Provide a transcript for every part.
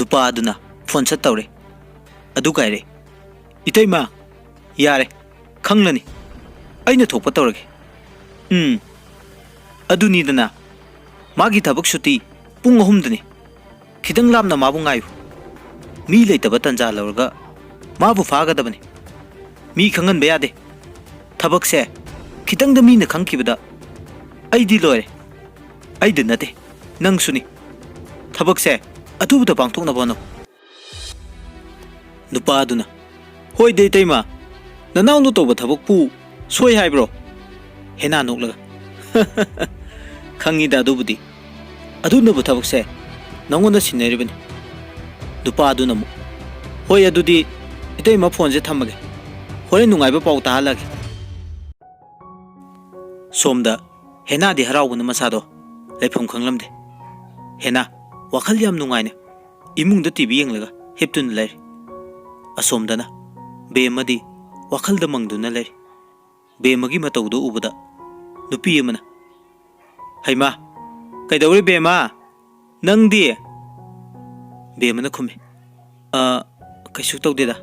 नुपा अदुना phone सट तौरे अदु कायरे इतैमा यारे खंगलनी अइना थोप तौरगे अदुनीदना मागी थबक सुती पुंग अहुमदनी खिदंग लामना माबु ngayu मी लेतबा तंजा लौरगा माबु फागदबनी मी खंगन बेयादे थबक से खिदंग द मीना खंगखिबदा अइदी लोरे अइद नते नंग सुनी थबक से अथुबदा पांगथोकना बनो नुपा अदुना होय दे तैमा ननाव नु तोबा थबक पु सोय हाइब्रो हेना नोकलगा खंगी दा दुबुदी अदुनबु थबक से नंगोंदा सिनरिबनी नुपा अदुना मु होय अदुदी इतैमा फोन से थमगे होरे नुंगाइबा पाउ ताहलागे सोमदा हेना दि हराउबन मसादो लेफम खंगलमदे हेना वाखल याम नुंगाइने इमुंगदा टीवी यंगलगा हेप्तुन लैर असोमदना बेमदी वाखलदा मंगदुना लैर बेमगी मतौदो उबदा नुपी अमना हैमा कैदौरे बेमा नंगदी बेमना खुमे कैसु तौदेदा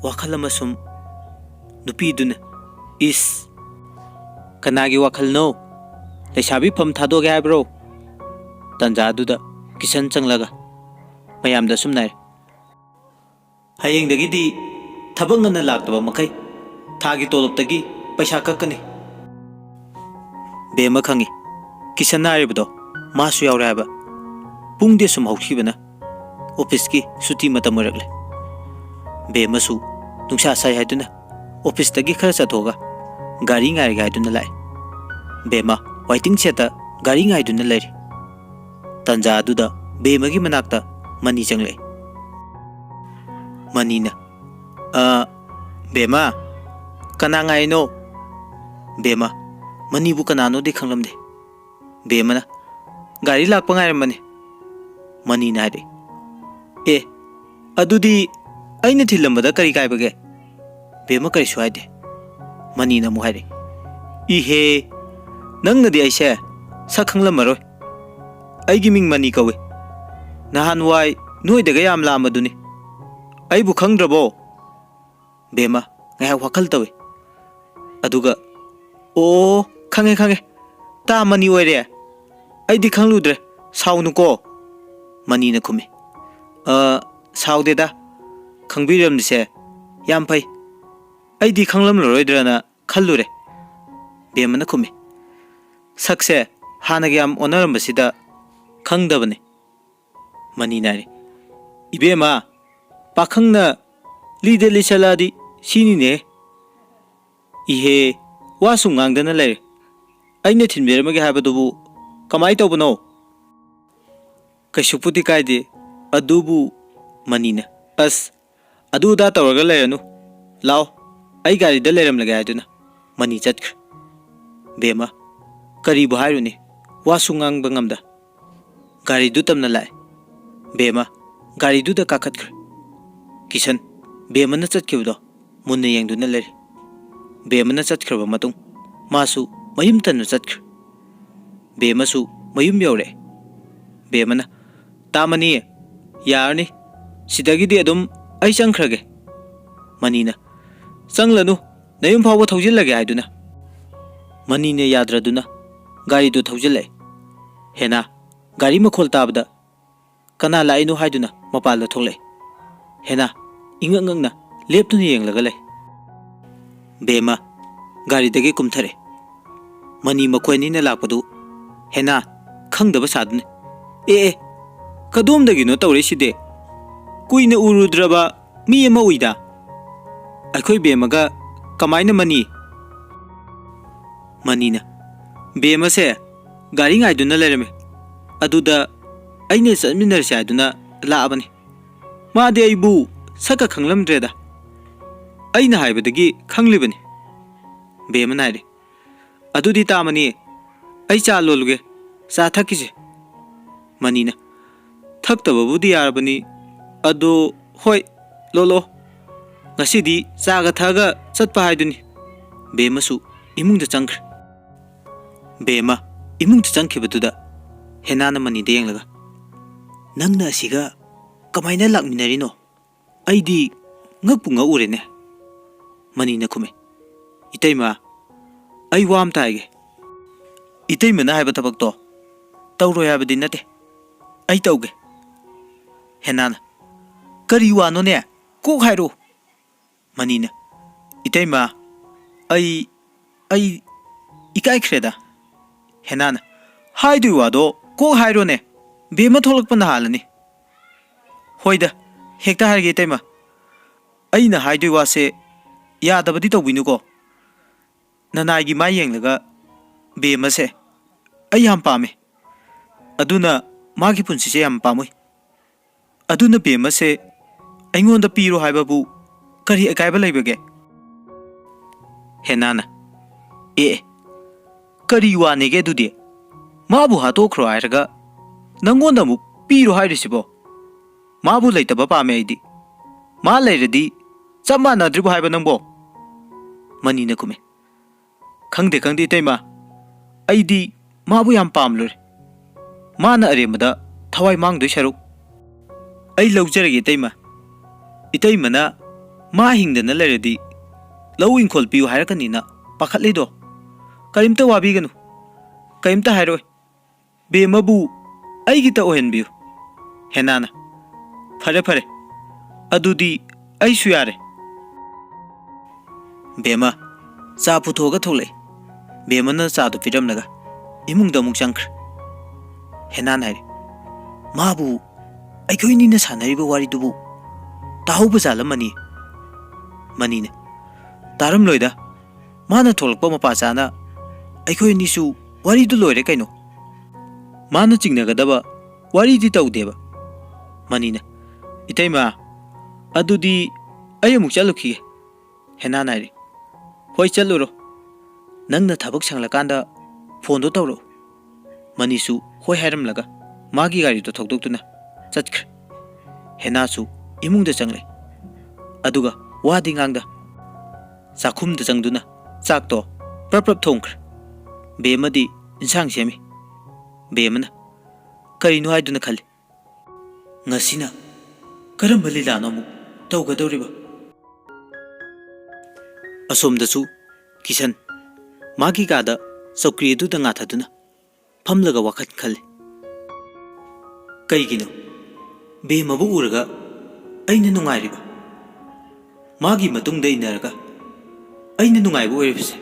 वाखल अमा सुम नुपीदुना इस कनागी वाखल नो लेसाबी फम थादोगे हाइब्रो तंजादुदा किशन चंगलगा मयामदा सुमनाय हयेंगदगिदी थबंग न लाक्तबा मखै थागी तोलपतगी पैसा कक्कनी बेमा खंगी किशन नारिबदो मासु यावरे हाबा पुंगदे सुम हौखिबना ऑफिस की सुटी मतम ओरगले बेमसु नुंसा साय हाइदुना ऑफिस तगी खरा चथोगा गाड़ी ngaire gaiduna lai bema waiting cheta gari ngaiduna lai tanja aduda bemagi manakta mani changle mani na bema kana ngai no bema mani bu kana no de khanglamde bema na gari lakpa ngai ramane mani na de e adudi aina thilambada kari kai bage bema kari swaide money न मुहारे इहे नंग नदी ऐसे सखंगलमरो अइगी Ming money कवे नहान Y नोय दगे याम लामदुनी अइबु खंगद्रबो बेमा ngay wakal tawe aduga o khange ta mani oire ai di khangludre saunu ko mani na khumi saude da khangbiram dise yam phai ai di khanglam loidrana khallure bemana khumi sakse hanagi am onaram basida khangdabane mani nari ibema pakhangna lide lisaladi sini ne ihe wasu ngangdana lere aina thinbermage habadubu kamai tawbano kaisupudi kaide adubu manina as adu da tawraga leranu lao ai gari da leram laga aduna mani chatkr bema kari bu hairuni wasu ngang bangamda gari du tamna lai bema gari du da kakhatkr kisan bema na chatkibdo munna yengduna leri bema na chatkhrba matung masu mayum tanu chatkr bema su mayum yore bema na tamani yarni sidagi di adum ai changkhrage mani na changlanu nayum phawa thawjil lage haiduna mani ne yadraduna gari du thawjil lai hena gari makhol tabda kana lainu haiduna mapal da tholai hena ingang na leptuna yenglaga lai bema gari dage kumthare mani makhoi ni na lakpadu hena khangdaba sadune kadom dagi no tawre side kuina urudraba mi ama uida akhoi bemaga kamaina mani manina bema se gari ngai duna lerame aduda aine saminer sa duna laabani ma de aibu saka khanglam dreda aina haibadagi khanglibani bema naire adudi tamani ai cha loluge sa thakise manina thakta babudi yarbani ado hoi lolo ngasidi chaga thaga chatpa haiduni bema su imungda changkhr bema imungda changkhibaduda henana mani de yenglaga nangna asiga Kamaina lakminarino? Aidi ngakpu ngakurene. Manina kume. Itaima, ai wam taige. Itaima na haiba tabak to. Tauro yabadi nate. Ai tauge. Henana. Kari wano ne? Kuk hairo. Manina. Itaima, ai ikai kreda. Henana. Haidu wado kuk hairo ne. Bema tholak pa nahalani. Hoida, hekta harge Itaima. Aina haidu wase yadabadi tawbinu ko. Nanai mai yenglaga bema se. Ai yam pame. Aduna magi punsi se yam pamui. Aduna bema se aingonda piro haibabu kari akaiba laibage. Henana. Kari wanege dudi. Mabu hatokro hairaga nangonda mu piro hairisibo. Mabu laitaba pame aidi. Ma lairadi chap manadribu haiba nangbo. Manina kume. Khangde Itaima. Aidi mabu yam pamlure. Mana aremada thawai mangdoi saruk. Ai laujarage Itaima. Itaimana ma hingdana lairadi lau inkhol piu hairakanina pakhatleido. Karimta wabiganu. Karimta hairoi. Bemabu aigita ohenbiu. Henana. Fare. Adudi ai suyare. Bema cha puthoga tholai. Bemana cha du piramnaga imungda muk changkhr. Henana hai. Mabu aikoi na sanariba wari dubu tahuba zalamani. Manine. Taram loida. Mana tholakpa mapachana aikoi nisu wari du loire kaino. Mana chingnagadaba wari di tawdeba. Manina. Itaima adudi ayamuk chalukhi. Henana hai. Hoi chaluro. Nangna thabak changlakanda phone do tawro. Manisu hoi hairamlaga magi gari to thokdoktuna chatkhr. Henasu imungda changle. Aduga wadi ngangda chakhumda changduna chakto prap thongkhr. Bemadi insang semi. Bemana karino haiduna khali. Ngasina karamba lilano mu tawgadoriba. Asomdasu Kisan magi kada sokri du da ngathaduna phamlaga wakhat khali. Kaigino bemabu uraga aina nungairiba. Magi matungda inaraga aina nungaibu oiribse.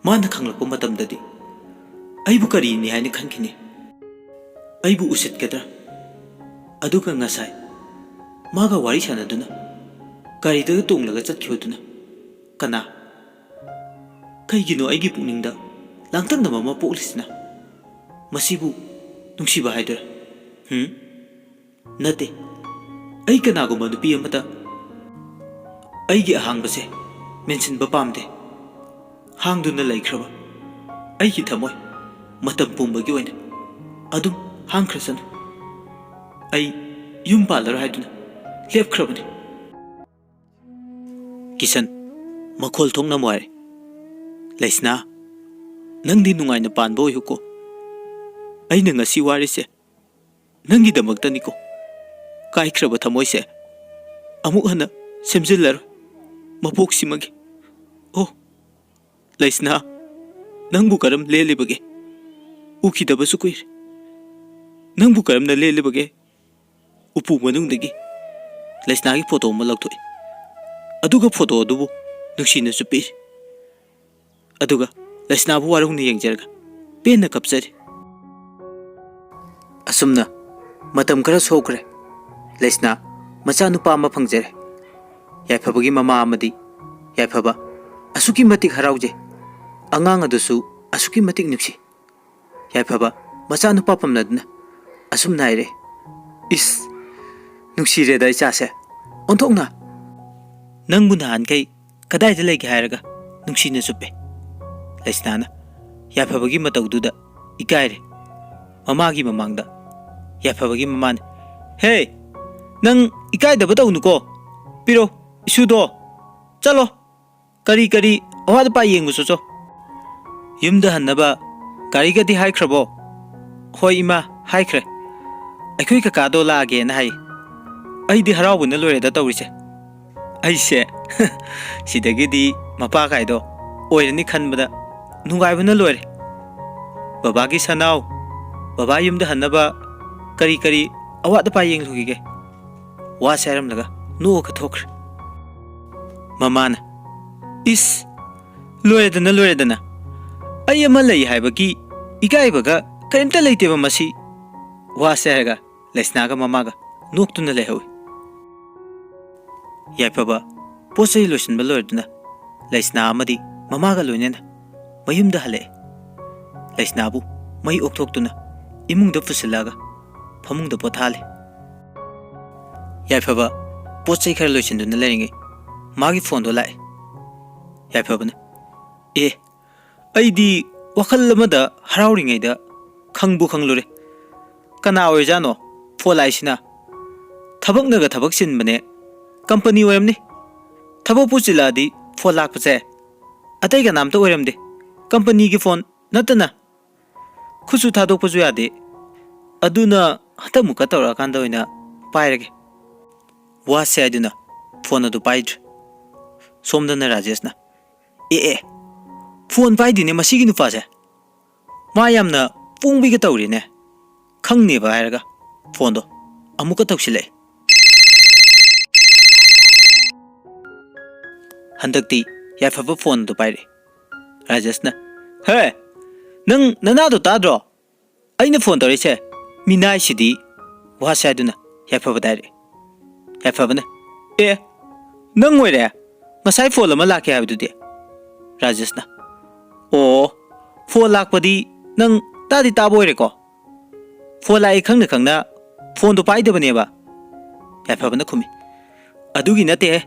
Mana khanglakpa matamdadi aibu karini haina khankini. Aibu usitkadra. Aduga ngasai maga wari sanaduna karidaga tonglaga chatkibaduna kana kaigino aigi pukningda langtang nama ma poklisna masibu nungsiba haidura. Nate ai kanaguma nupi amata aigi ahangbase mensinba pamde hangduna laikhraba aigi thamoi matam pumbagi oina adum hangkhrasanu. Ai yum palar haiduna lepkhrabani. Kisan makhol thongna moire. Laisna nangdi nungaina panbo yuko. Aina ngasi warise nangi damaktani ko. Kaikhraba thamoise amuk hana semjillar mapok simagi. Oh Laisna nangbu karam lelibage ukidaba sukuir. Nangbu karam na lelibage upu manungdagi Laisnagi photo ma lagthoi. Aduga photo adubu nuksina supir. Aduga Laisnabu warungni yengjarga pena kapsari. Asumna matam kara sokre. Laisna macha nupa ama phangjare. Yaifabagi mama amadi yaifaba asuki matik harauje. Angang adusu asuki matik nuksi. Yaifaba macha nupa pamnadna asumna aire. Is nuksi reda ichase onthokna nangbu nahan kai kadai da legi hairaga nungsi na supe. Laisnana yaifabagi mataududa ikaire mamagi mamangda yaifabagi mamane hey nang ikai da batau nuko piro isudo chalo kari awad pa yengu socho yumda hannaba kari gadi haikrabo hoi ima haikre aikoi kakado laage na hai ꯑꯩꯗꯤ ꯍꯔꯥꯎꯕꯅ ꯂꯣꯏꯔꯦꯗ ꯇꯧꯔꯤꯁꯦ ꯑꯩꯁꯦ ꯁꯤꯗꯒꯤꯗꯤ ꯃꯄꯥ ꯀꯥꯏꯗꯣ ꯑꯣꯏꯔꯅꯤ ꯈꯟꯕꯗ ꯅꯨꯡꯉꯥꯏꯕꯅ ꯂꯣꯏꯔꯦ ꯕꯕꯥꯒꯤ ꯁꯅꯥꯎ ꯕꯕꯥ ꯌꯨꯝꯗ ꯍꯟꯅꯕ ꯀꯔꯤ ꯀꯔꯤ ꯑꯋꯥꯠ ꯑꯄꯥ ꯌꯦꯡꯂꯨꯈꯤꯒꯦ ꯋꯥꯁꯦ ꯍꯥꯏꯔꯝꯂꯒ ꯅꯣꯛꯑꯒ ꯊꯣꯛꯈ꯭ꯔꯦ ꯃꯃꯥꯅ ꯏꯁ ꯂꯣꯏꯔꯦꯗꯅ ꯑꯩ ꯑꯃ ꯂꯩ ꯍꯥꯏꯕꯒꯤ ꯏꯀꯥꯏꯕꯒ ꯀꯔꯤꯝꯇ ꯂꯩꯇꯦꯕ ꯃꯁꯤ ꯋꯥꯁꯦ ꯍꯥꯏꯔꯒ ꯂꯩꯁꯅꯥꯒ ꯃꯃꯥꯒ ꯅꯣꯛꯇꯨꯅ ꯂꯩꯍꯧꯏ ꯌꯥꯏꯐꯕ ꯄꯣꯠ ꯆꯩ ꯂꯣꯏꯁꯤꯟꯕ ꯂꯣꯏꯔꯗꯨꯅ ꯂꯩꯁꯅꯥ ꯑꯃꯗꯤ ꯃꯃꯥꯒ ꯂꯣꯏꯅꯅ ꯃꯌꯨꯝꯗ ꯍꯜꯂꯛꯑꯦ ꯂꯩꯁꯅꯥꯕꯨ ꯃꯩ ꯑꯣꯛꯊꯣꯛꯇꯨꯅ ꯏꯃꯨꯡꯗ ꯄꯨꯁꯤꯜꯂꯛꯑꯒ ꯐꯃꯨꯡꯗ ꯄꯣꯊꯥꯂꯦ ꯌꯥꯏꯐꯕ ꯄꯣꯠ ꯆꯩ ꯈꯔ ꯂꯣꯏꯁꯤꯟꯗꯨꯅ ꯂꯩꯔꯤꯉꯩ ꯃꯥꯒꯤ ꯐꯣꯟꯗꯣ ꯂꯥꯛꯑꯦ ꯌꯥꯏꯐꯕꯅ ꯑꯩꯗꯤ ꯋꯥꯈꯜ ꯑꯃꯗ ꯍꯔꯥꯎꯔꯤꯉꯩꯗ ꯈꯪꯕꯨ ꯈꯪꯂꯨꯔꯦ ꯀꯅꯥ ꯑꯣꯏꯔꯖꯥꯅꯣ ꯐꯣꯟ ꯂꯥꯛꯏꯁꯤꯅ ꯊꯕꯛꯅꯒ ꯊꯕꯛ ꯆꯤꯟꯕꯅꯦ ꯀꯝꯄꯅꯤ ꯑꯣꯏꯔꯝꯅꯤ ꯊꯕꯛꯄꯨ ꯆꯤꯜꯂꯛꯑꯗꯤ ꯐꯣꯟ ꯂꯥꯛꯄꯁꯦ ꯑꯇꯩ ꯀꯅꯥꯝꯇ ꯑꯣꯏꯔꯝꯗꯦ ꯀꯝꯄꯅꯤꯒꯤ ꯐꯣꯟ ꯅꯠꯇꯅ ꯈꯨꯠꯁꯨ ꯊꯥꯗꯣꯛꯄꯁꯨ ꯌꯥꯗꯦ ꯑꯗꯨꯅ ꯍꯟꯗꯛꯃꯨꯛꯀ ꯇꯧꯔꯛꯑꯀꯥꯟꯗ ꯑꯣꯏꯅ ꯄꯥꯏꯔꯒꯦ ꯋꯥꯁꯦ ꯍꯥꯏꯗꯨꯅ ꯐꯣꯟ ꯑꯗꯨ ꯄꯥꯏꯗ꯭ꯔꯦ ꯁꯣꯝꯗꯅ ꯔꯥꯖꯦꯁꯅ ꯐꯣꯟ ꯄꯥꯏꯗꯤꯅꯦ ꯃꯁꯤꯒꯤ ꯅꯨꯄꯥꯁꯦ ꯃꯥ ꯌꯥꯝꯅ ꯄꯣꯡꯕꯤꯒ ꯇꯧꯔꯤꯅꯦ ꯈꯪꯅꯦꯕ ꯍꯥꯏꯔꯒ ꯐꯣꯟꯗꯣ ꯑꯃꯨꯛꯀ ꯇꯧꯁꯤꯜꯂꯛꯑꯦ ꯍꯟꯗꯛꯇꯤ ꯌꯥꯏꯐꯕ ꯐꯣꯟ ꯑꯗꯨ ꯄꯥꯏꯔꯛꯑꯦ ꯔꯥꯖꯦꯁꯅ ꯍꯦ ꯅꯪ ꯅꯅꯥꯗꯣ ꯇꯥꯗ꯭ꯔꯣ ꯑꯩꯅ ꯐꯣꯟ ꯇꯧꯔꯛꯏꯁꯦ ꯃꯤꯅꯥꯏꯁꯤꯗꯤ ꯋꯥꯁꯦ ꯍꯥꯏꯗꯨꯅ ꯌꯥꯏꯐꯕꯗ ꯍꯥꯏꯔꯛꯑꯦ ꯌꯥꯏꯐꯕꯅ ꯅꯪ ꯑꯣꯏꯔꯦ ꯉꯁꯥꯏ ꯐꯣꯟ ꯑꯃ ꯂꯥꯛꯀꯦ ꯍꯥꯏꯕꯗꯨꯗꯤ ꯔꯥꯖꯦꯁꯅ ꯑꯣ ꯐꯣꯟ ꯂꯥꯛꯄꯗꯤ ꯅꯪ ꯇꯥꯗꯤ ꯇꯥꯕ ꯑꯣꯏꯔꯦꯀꯣ ꯐꯣꯟ ꯂꯥꯛꯏ ꯈꯪꯅ ꯈꯪꯅ ꯐꯣꯟꯗꯣ ꯄꯥꯏꯗꯕꯅꯦꯕ ꯌꯥꯏꯐꯕꯅ ꯈꯨꯝꯃꯤ ꯑꯗꯨꯒꯤ ꯅꯠꯇꯦꯍꯦ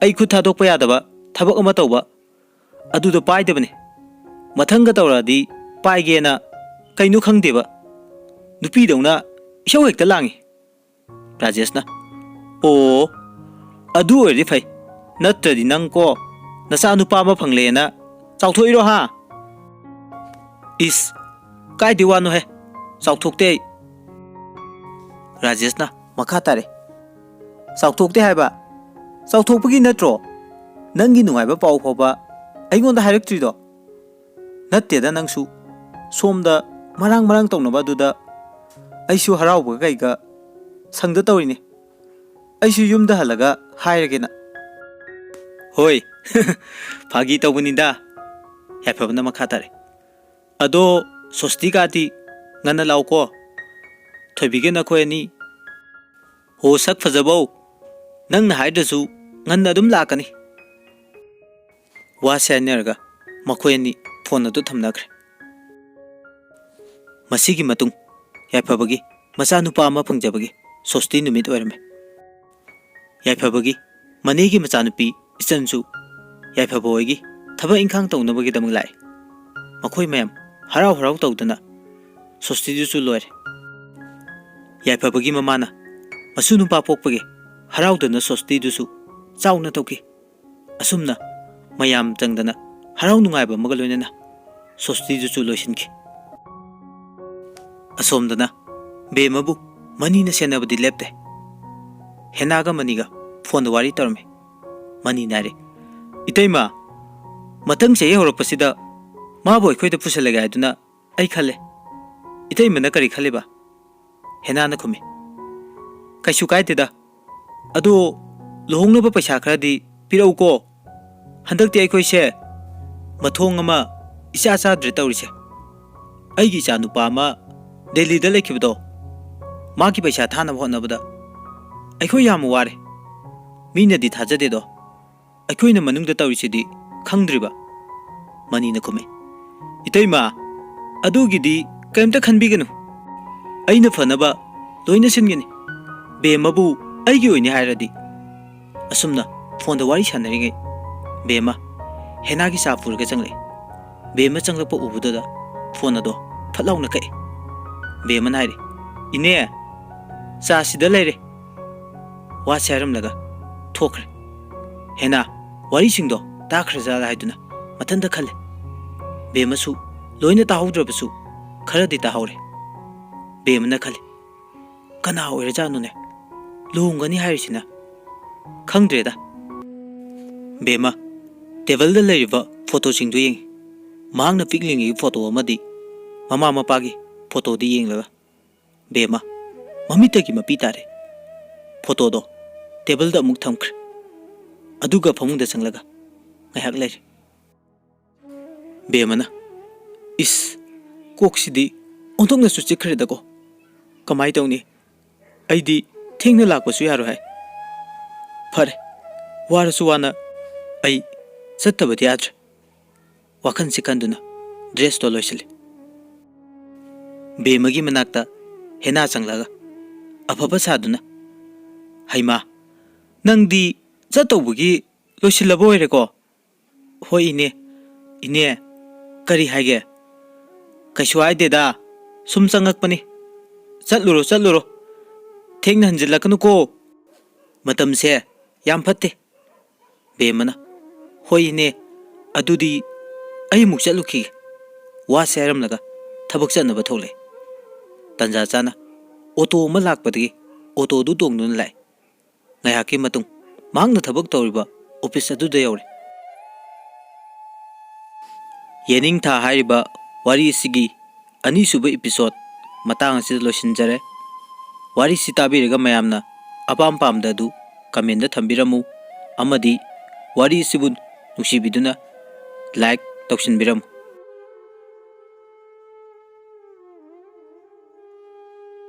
ꯑꯩ ꯈꯨꯠ ꯊꯥꯗꯣꯛꯄ ꯌꯥꯗꯕ ꯊꯕꯛ ꯑꯃ ꯇꯧꯕ ꯑꯗꯨꯗꯣ ꯄꯥꯏꯗꯕꯅꯦ ꯃꯊꯪꯒ ꯇꯧꯔꯛꯑꯗꯤ ꯄꯥꯏꯒꯦꯅ ꯀꯩꯅꯣ ꯈꯪꯗꯦꯕ ꯅꯨꯄꯤꯗꯧꯅ ꯏꯁꯧ ꯍꯦꯛꯇ ꯂꯥꯡꯉꯤ ꯔꯥꯖꯦꯁꯅ ꯑꯣ ꯑꯗꯨ ꯑꯣꯏꯔꯗꯤ ꯐꯩ ꯅꯠꯇ꯭ꯔꯗꯤ ꯅꯪꯀꯣ ꯅꯆꯥ ꯅꯨꯄꯥ ꯑꯃ ꯐꯪꯂꯦꯅ ꯆꯥꯎꯊꯣꯛꯏꯔꯣ ꯍꯥ ꯏꯁ ꯀꯥꯏꯗꯤ ꯋꯥꯅꯣꯍꯦ ꯆꯥꯎꯊꯣꯛꯇꯦ ꯑꯩ ꯔꯥꯖꯦꯁꯅ ꯃꯈꯥ ꯇꯥꯔꯦ ꯆꯥꯎꯊꯣꯛꯇꯦ ꯍꯥꯏꯕ ꯆꯥꯎꯊꯣꯛꯄꯒꯤ ꯅꯠꯇ꯭ꯔꯣ ꯅꯪꯒꯤ ꯅꯨꯡꯉꯥꯏꯕ ꯄꯥꯎ ꯐꯥꯎꯕ ꯑꯩꯉꯣꯟꯗ ꯍꯥꯏꯔꯛꯇ꯭ꯔꯤꯗꯣ ꯅꯠꯇꯦꯗ ꯅꯪꯁꯨ ꯁꯣꯝꯗ ꯃꯔꯥꯡ ꯇꯧꯅꯕ ꯑꯗꯨꯗ ꯑꯩꯁꯨ ꯍꯔꯥꯎꯕꯒ ꯀꯩꯒ ꯁꯪꯗ ꯇꯧꯔꯤꯅꯦ ꯑꯩꯁꯨ ꯌꯨꯝꯗ ꯍꯜꯂꯒ ꯍꯥꯏꯔꯒꯦꯅ ꯍꯣꯏ ꯐꯥꯒꯤ ꯇꯧꯕꯅꯤꯗ ꯌꯥꯏꯐꯕꯅ ꯃꯈꯥ ꯇꯥꯔꯦ ꯑꯗꯣ ꯁꯣꯁꯇꯤꯀꯥꯗꯤ ꯉꯟꯅ ꯂꯥꯛꯎꯀꯣ ꯊꯣꯏꯕꯤꯒ ꯅꯈꯣꯏ ꯑꯅꯤ ꯍꯣ ꯁꯛ ꯐꯖꯕꯧ ꯅꯪꯅ ꯍꯥꯏꯗ꯭ꯔꯁꯨ ꯉꯟꯅ ꯑꯗꯨꯝ ꯂꯥꯛꯀꯅꯤ ꯋꯥꯁꯦ ꯍꯥꯏꯅꯔꯒ ꯃꯈꯣꯏ ꯑꯅꯤ ꯐꯣꯟ ꯑꯗꯨ ꯊꯝꯅꯈ꯭ꯔꯦ ꯃꯁꯤꯒꯤ ꯃꯇꯨꯡ ꯌꯥꯏꯐꯕꯒꯤ ꯃꯆꯥꯅꯨꯄꯥ ꯑꯃ ꯐꯪꯖꯕꯒꯤ ꯁꯣꯁꯇꯤ ꯅꯨꯃꯤꯠ ꯑꯣꯏꯔꯝꯃꯦ ꯌꯥꯏꯐꯕꯒꯤ ꯃꯅꯦꯒꯤ ꯃꯆꯥꯅꯨꯄꯤ ꯏꯆꯟꯁꯨ ꯌꯥꯏꯐꯕ ꯍꯣꯏꯒꯤ ꯊꯕꯛ ꯏꯪꯈꯥꯡ ꯇꯧꯅꯕꯒꯤꯗꯃꯛ ꯂꯥꯛꯑꯦ ꯃꯈꯣꯏ ꯃꯌꯥꯝ ꯍꯔꯥꯎ ꯇꯧꯗꯨꯅ ꯁꯣꯁꯇꯤꯗꯨꯁꯨ ꯂꯣꯏꯔꯦ ꯌꯥꯏꯐꯕꯒꯤ ꯃꯃꯥꯅ ꯃꯁꯨ ꯅꯨꯄꯥ ꯄꯣꯛꯄꯒꯤ ꯍꯔꯥꯎꯗꯨꯅ ꯁꯣꯁꯇꯤꯗꯨꯁꯨ ꯆꯥꯎꯅ ꯇꯧꯈꯤ ꯑꯁꯨꯝꯅ ꯃꯌꯥꯝ ꯆꯪꯗꯅ ꯍꯔꯥꯎ ꯅꯨꯡꯉꯥꯏꯕ ꯑꯃꯒ ꯂꯣꯏꯅꯅ ꯁꯣꯁꯇꯤꯗꯨꯁꯨ ꯂꯣꯏꯁꯤꯟꯈꯤ ꯑꯁꯣꯝꯗꯅ ꯕꯦꯝꯃꯕꯨ ꯃꯅꯤꯅ ꯁꯦꯟꯅꯕꯗꯤ ꯂꯦꯞꯇꯦ ꯍꯦꯅꯥꯒ ꯃꯅꯤꯒ ꯐꯣꯟꯗ ꯋꯥꯔꯤ ꯇꯧꯔꯝꯃꯤ ꯃꯅꯤꯅ ꯍꯥꯏꯔꯦ ꯏꯇꯩꯃ ꯃꯊꯪ ꯆꯍꯤ ꯍꯧꯔꯛꯄꯁꯤꯗ ꯃꯥꯕꯨ ꯑꯩꯈꯣꯏꯗ ꯄꯨꯁꯜꯂꯒꯦ ꯍꯥꯏꯗꯨꯅ ꯑꯩ ꯈꯜꯂꯦ ꯏꯇꯩꯃꯅ ꯀꯔꯤ ꯈꯜꯂꯤꯕ ꯍꯦꯅꯥꯅ ꯈꯨꯝꯃꯤ ꯀꯩꯁꯨ ꯀꯥꯏꯗꯦꯗ ꯑꯗꯣ ꯂꯨꯍꯣꯡꯅꯕ ꯄꯩꯁꯥ ꯈꯔꯗꯤ ꯄꯤꯔꯛꯎꯀꯣ ꯍꯟꯗꯛꯇꯤ ꯑꯩꯈꯣꯏꯁꯦ ꯃꯊꯣꯡ ꯑꯃ ꯏꯆꯥ ꯆꯥꯗ꯭ꯔꯦ ꯇꯧꯔꯤꯁꯦ ꯑꯩꯒꯤ ꯏꯆꯥ ꯅꯨꯄꯥ ꯑꯃ ꯗꯦꯜꯂꯤꯗ ꯂꯩꯈꯤꯕꯗꯣ ꯃꯥꯒꯤ ꯄꯩꯁꯥ ꯊꯥꯅꯕ ꯍꯣꯠꯅꯕꯗ ꯑꯩꯈꯣꯏ ꯌꯥꯝ ꯋꯥꯔꯦ ꯃꯤꯅꯗꯤ ꯊꯥꯖꯗꯦꯗꯣ ꯑꯩꯈꯣꯏꯅ ꯃꯅꯨꯡꯗ ꯇꯧꯔꯤꯁꯤꯗꯤ ꯈꯪꯗ꯭ꯔꯤꯕ ꯃꯅꯤꯅ ꯈꯨꯝꯃꯤ ꯏꯇꯩꯃ ꯑꯗꯨꯒꯤꯗꯤ ꯀꯔꯤꯝꯇ ꯈꯟꯕꯤꯒꯅꯨ ꯑꯩꯅ ꯐꯅꯕ ꯂꯣꯏꯅ ꯁꯤꯟꯒꯅꯤ ꯕꯦꯝꯃꯕꯨ ꯑꯩꯒꯤ ꯑꯣꯏꯅꯤ ꯍꯥꯏꯔꯗꯤ ꯑꯁꯨꯝꯅ ꯐꯣꯟꯗ ꯋꯥꯔꯤ ꯁꯥꯟꯅꯔꯤꯉꯩ ꯕꯦꯝꯃ ꯍꯦꯅꯥꯒꯤ ꯆꯥ ꯄꯨꯔꯒ ꯆꯪꯂꯛꯑꯦ ꯕꯦꯝꯃ ꯆꯪꯂꯛꯄ ꯎꯕꯗꯨꯗ ꯐꯣꯟ ꯑꯗꯣ ꯐꯠ ꯂꯥꯎꯅ ꯀꯛꯑꯦ ꯕꯦꯝꯃꯅ ꯍꯥꯏꯔꯦ ꯏꯅꯦ ꯆꯥ ꯁꯤꯗ ꯂꯩꯔꯦ ꯋꯥꯁꯦ ꯍꯥꯏꯔꯝꯂꯒ ꯊꯣꯛꯈ꯭ꯔꯦ ꯍꯦꯅꯥ ꯋꯥꯔꯤꯁꯤꯡꯗꯣ ꯇꯥꯈ꯭ꯔꯖꯥꯠꯂ ꯍꯥꯏꯗꯨꯅ ꯃꯊꯟꯇ ꯈꯜꯂꯦ ꯕꯦꯝꯃꯁꯨ ꯂꯣꯏꯅ ꯇꯥꯍꯧꯗ꯭ꯔꯕꯁꯨ ꯈꯔꯗꯤ ꯇꯥꯍꯧꯔꯦ ꯕꯦꯝꯃꯅ ꯈꯜꯂꯤ ꯀꯅꯥ ꯑꯣꯏꯔꯖꯥꯠꯅꯣꯅꯦ ꯂꯨꯍꯣꯡꯒꯅꯤ ꯍꯥꯏꯔꯤꯁꯤꯅ ꯈꯪꯗ꯭ꯔꯦꯗ ꯕꯦꯝꯃ ꯇꯦꯕꯜꯗ ꯂꯩꯔꯤꯕ ꯐꯣꯇꯣꯁꯤꯡꯗꯨ ꯌꯦꯡꯉꯤ ꯃꯍꯥꯛꯅ ꯄꯤꯛꯂꯤꯉꯩꯒꯤ ꯐꯣꯇꯣ ꯑꯃꯗꯤ ꯃꯃꯥ ꯃꯄꯥꯒꯤ ꯐꯣꯇꯣꯗꯤ ꯌꯦꯡꯂꯒ ꯕꯦꯝꯃ ꯃꯃꯤꯠꯇꯒꯤ ꯃꯄꯤ ꯇꯥꯔꯦ ꯐꯣꯇꯣꯗꯣ ꯇꯦꯕꯜꯗ ꯑꯃꯨꯛ ꯊꯝꯈ꯭ꯔꯦ ꯑꯗꯨꯒ ꯐꯃꯨꯡꯗ ꯆꯪꯂꯒ ꯉꯥꯏꯍꯥꯛ ꯂꯩꯔꯦ ꯕꯦꯝꯃꯅ ꯏꯁ ꯀꯣꯛꯁꯤꯗꯤ ꯑꯣꯟꯊꯣꯛꯅꯁꯨ ꯆꯤꯛꯈ꯭ꯔꯦꯗꯀꯣ ꯀꯃꯥꯏ ꯇꯧꯅꯤ ꯑꯩꯗꯤ ꯊꯦꯡꯅ ꯂꯥꯛꯄꯁꯨ ꯌꯥꯔꯣꯏ ꯍꯥꯏ ꯐꯔꯦ ꯋꯥꯔꯁꯨ ꯋꯥꯅ ꯑꯩ ꯆꯠꯇꯕꯗꯤ ꯌꯥꯗ꯭ꯔꯦ ꯋꯥꯈꯟꯁꯤ ꯈꯟꯗꯨꯅ ꯗ꯭ꯔꯦꯁꯇꯣ ꯂꯣꯏꯁꯤꯜꯂꯤ ꯕꯦꯝꯃꯒꯤ ꯃꯅꯥꯛꯇ ꯍꯦꯅꯥ ꯆꯪꯂꯒ ꯑꯐꯕ ꯁꯥꯗꯨꯅ ꯍꯩꯃꯥ ꯅꯪꯗꯤ ꯆꯠꯇꯧꯕꯒꯤ ꯂꯣꯏꯁꯤꯜꯂꯕ ꯑꯣꯏꯔꯦꯀꯣ ꯍꯣꯏ ꯏꯅꯦ ꯏꯅꯦ ꯀꯔꯤ ꯍꯥꯏꯒꯦ ꯀꯩꯁꯨ ꯍꯥꯏꯗꯦꯗ ꯁꯨꯝ ꯆꯪꯉꯛꯄꯅꯤ ꯆꯠꯂꯨꯔꯣ ꯆꯠꯂꯨꯔꯣ ꯊꯦꯡꯅ ꯍꯟꯖꯤꯜꯂꯛꯀꯅꯨꯀꯣ ꯃꯇꯝꯁꯦ ꯌꯥꯝ ꯐꯠꯇꯦ ꯕꯦꯝꯃꯅ ꯍꯣꯏ ꯏꯅꯦ ꯑꯗꯨꯗꯤ ꯑꯩ ꯑꯃꯨꯛ ꯆꯠꯂꯨꯈꯤꯒꯦ ꯋꯥꯁꯦ ꯍꯥꯏꯔꯝꯂꯒ ꯊꯕꯛ ꯆꯠꯅꯕ ꯊꯣꯛꯂꯛꯑꯦ ꯇꯟꯖꯥ ꯆꯥꯅ ꯑꯣꯇꯣ ꯑꯃ ꯂꯥꯛꯄꯗꯒꯤ ꯑꯣꯇꯣꯗꯨ ꯇꯣꯡꯗꯨꯅ ꯂꯥꯛꯑꯦ ꯉꯥꯏꯍꯥꯛꯀꯤ ꯃꯇꯨꯡ ꯃꯍꯥꯛꯅ ꯊꯕꯛ ꯇꯧꯔꯤꯕ ꯑꯣꯐꯤꯁ ꯑꯗꯨꯗ ꯌꯧꯔꯦ ꯌꯦꯅꯤꯡꯊꯥ ꯍꯥꯏꯔꯤꯕ ꯋꯥꯔꯤ ꯑꯁꯤꯒꯤ ꯑꯅꯤꯁꯨꯕ ꯏꯄꯤꯁꯣꯗ ꯃꯇꯥꯡ ꯑꯁꯤꯗ ꯂꯣꯏꯁꯤꯟꯖꯔꯦ ꯋꯥꯔꯤꯁꯤ ꯇꯥꯕꯤꯔꯒ ꯃꯌꯥꯝꯅ ꯑꯄꯥꯝ ꯄꯥꯝꯗ ꯑꯗꯨ ꯀꯃꯦꯟꯗ ꯊꯝꯕꯤꯔꯝꯃꯨ ꯑꯃꯗꯤ ꯋꯥꯔꯤ ꯑꯁꯤꯕꯨ ꯅꯨꯡꯁꯤꯕꯤꯗꯨꯅ ꯂꯥꯏꯛ ꯇꯧꯁꯤꯟꯕꯤꯔꯝꯃꯨ